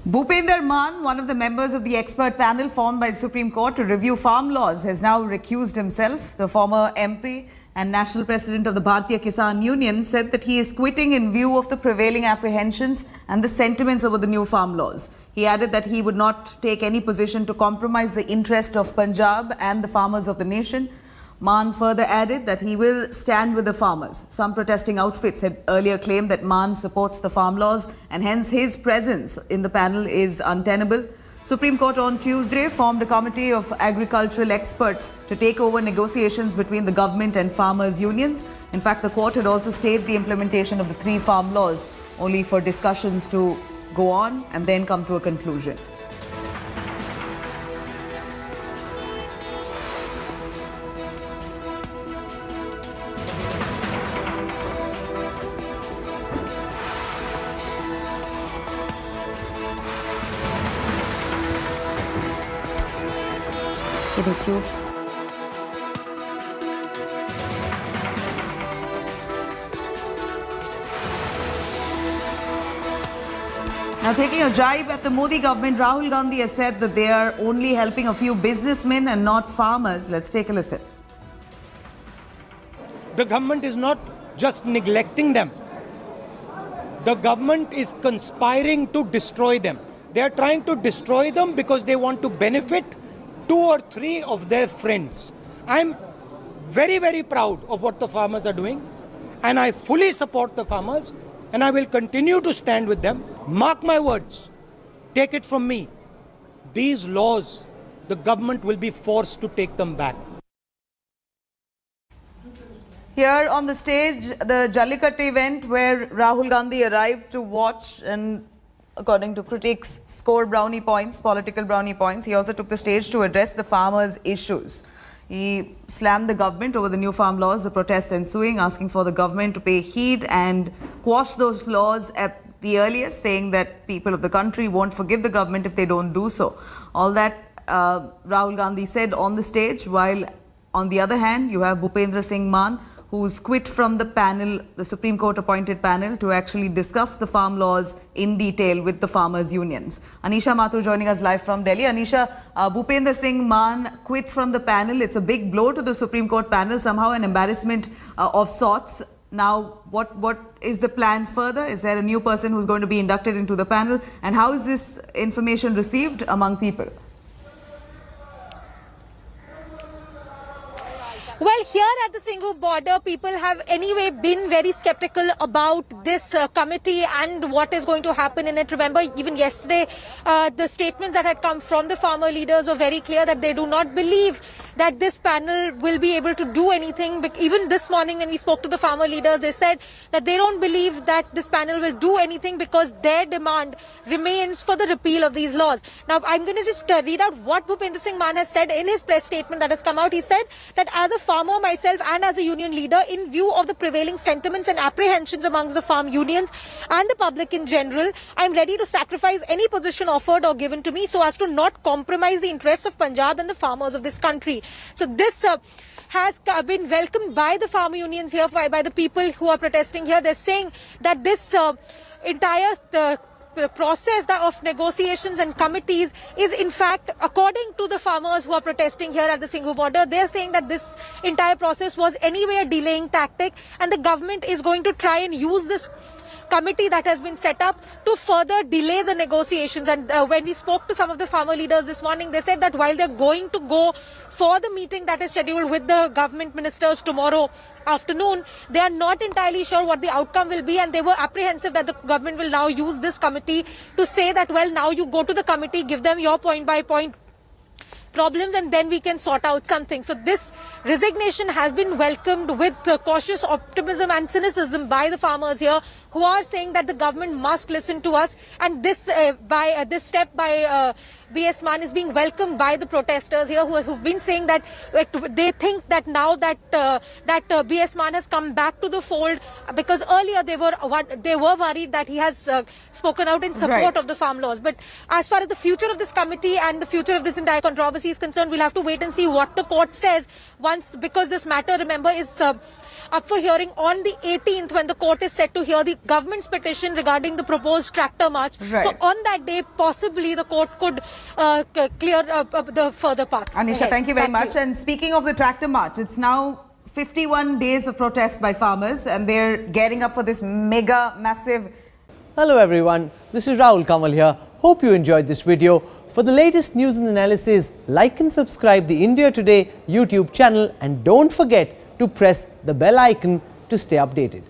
Bhupender Mann, one of the members of the expert panel formed by the Supreme Court to review farm laws, has now recused himself. The former MP and national president of the Bharatiya Kisan Union said that he is quitting in view of the prevailing apprehensions and the sentiments over the new farm laws. He added that he would not take any position to compromise the interest of Punjab and the farmers of the nation. Mann further added that he will stand with the farmers. Some protesting outfits had earlier claimed that Mann supports the farm laws and hence his presence in the panel is untenable. Supreme Court on Tuesday formed a committee of agricultural experts to take over negotiations between the government and farmers' unions. In fact, the court had also stayed the implementation of the 3 farm laws, only for discussions to go on and then come to a conclusion. Thank you. Now, taking a jibe at the Modi government, Rahul Gandhi has said that they are only helping a few businessmen and not farmers. Let's take a listen. The government is not just neglecting them. The government is conspiring to destroy them. They are trying to destroy them because they want to benefit 2 or 3 of their friends. I'm very, very proud of what the farmers are doing, and I fully support the farmers, and I will continue to stand with them. Mark my words, take it from me. These laws, the government will be forced to take them back. Here on the stage, the Jallikattu event where Rahul Gandhi arrived to watch and, according to critics, score brownie points, political brownie points. He also took the stage to address the farmers' issues. He slammed the government over the new farm laws, the protests ensuing, asking for the government to pay heed and quash those laws at the earliest, saying that people of the country won't forgive the government if they don't do so. All that Rahul Gandhi said on the stage, while on the other hand, you have Bhupender Singh Mann, who's quit from the panel, the Supreme Court appointed panel, to actually discuss the farm laws in detail with the farmers' unions. Anisha Mathur joining us live from Delhi. Anisha, Bhupender Singh Mann quits from the panel. It's a big blow to the Supreme Court panel, somehow an embarrassment of sorts. Now, what is the plan further? Is there a new person who's going to be inducted into the panel? And how is this information received among people? Well, here at the Singhu border, people have anyway been very skeptical about this committee and what is going to happen in it. Remember, even yesterday, the statements that had come from the farmer leaders were very clear that they do not believe that this panel will be able to do anything. Even this morning when we spoke to the farmer leaders, they said that they don't believe that this panel will do anything because their demand remains for the repeal of these laws. Now, I'm going to just read out what Bhupender Singh Mann has said in his press statement that has come out. He said that as a farmer myself and as a union leader, in view of the prevailing sentiments and apprehensions amongst the farm unions and the public in general, I'm ready to sacrifice any position offered or given to me so as to not compromise the interests of Punjab and the farmers of this country. So this has been welcomed by the farmer unions here, by the people who are protesting here. They're saying that this entire process of negotiations and committees is in fact, according to the farmers who are protesting here at the Singhu border, they're saying that this entire process was anyway a delaying tactic and the government is going to try and use this committee that has been set up to further delay the negotiations. And when we spoke to some of the farmer leaders this morning, they said that while they're going to go for the meeting that is scheduled with the government ministers tomorrow afternoon, they are not entirely sure what the outcome will be, and they were apprehensive that the government will now use this committee to say that, well, now you go to the committee, give them your point by point problems and then we can sort out something. So this resignation has been welcomed with cautious optimism and cynicism by the farmers here, who are saying that the government must listen to us, and this this step by B.S. Mann is being welcomed by the protesters here who've been saying that they think that now that B.S. Mann has come back to the fold, because earlier they were worried that he has spoken out in support of the farm laws. But as far as the future of this committee and the future of this entire controversy is concerned, we'll have to wait and see what the court says once, because this matter, remember, is up for hearing on the 18th, when the court is set to hear the government's petition regarding the proposed tractor march. Right. So on that day, possibly the court could clear the further path. Anisha, ahead. thank you very Back to much. And speaking of the tractor march, it's now 51 days of protest by farmers, and they're gearing up for this mega, massive. Hello everyone, this is Rahul Kamal here. Hope you enjoyed this video. For the latest news and analysis, like and subscribe the India Today YouTube channel, and don't forget to press the bell icon to stay updated.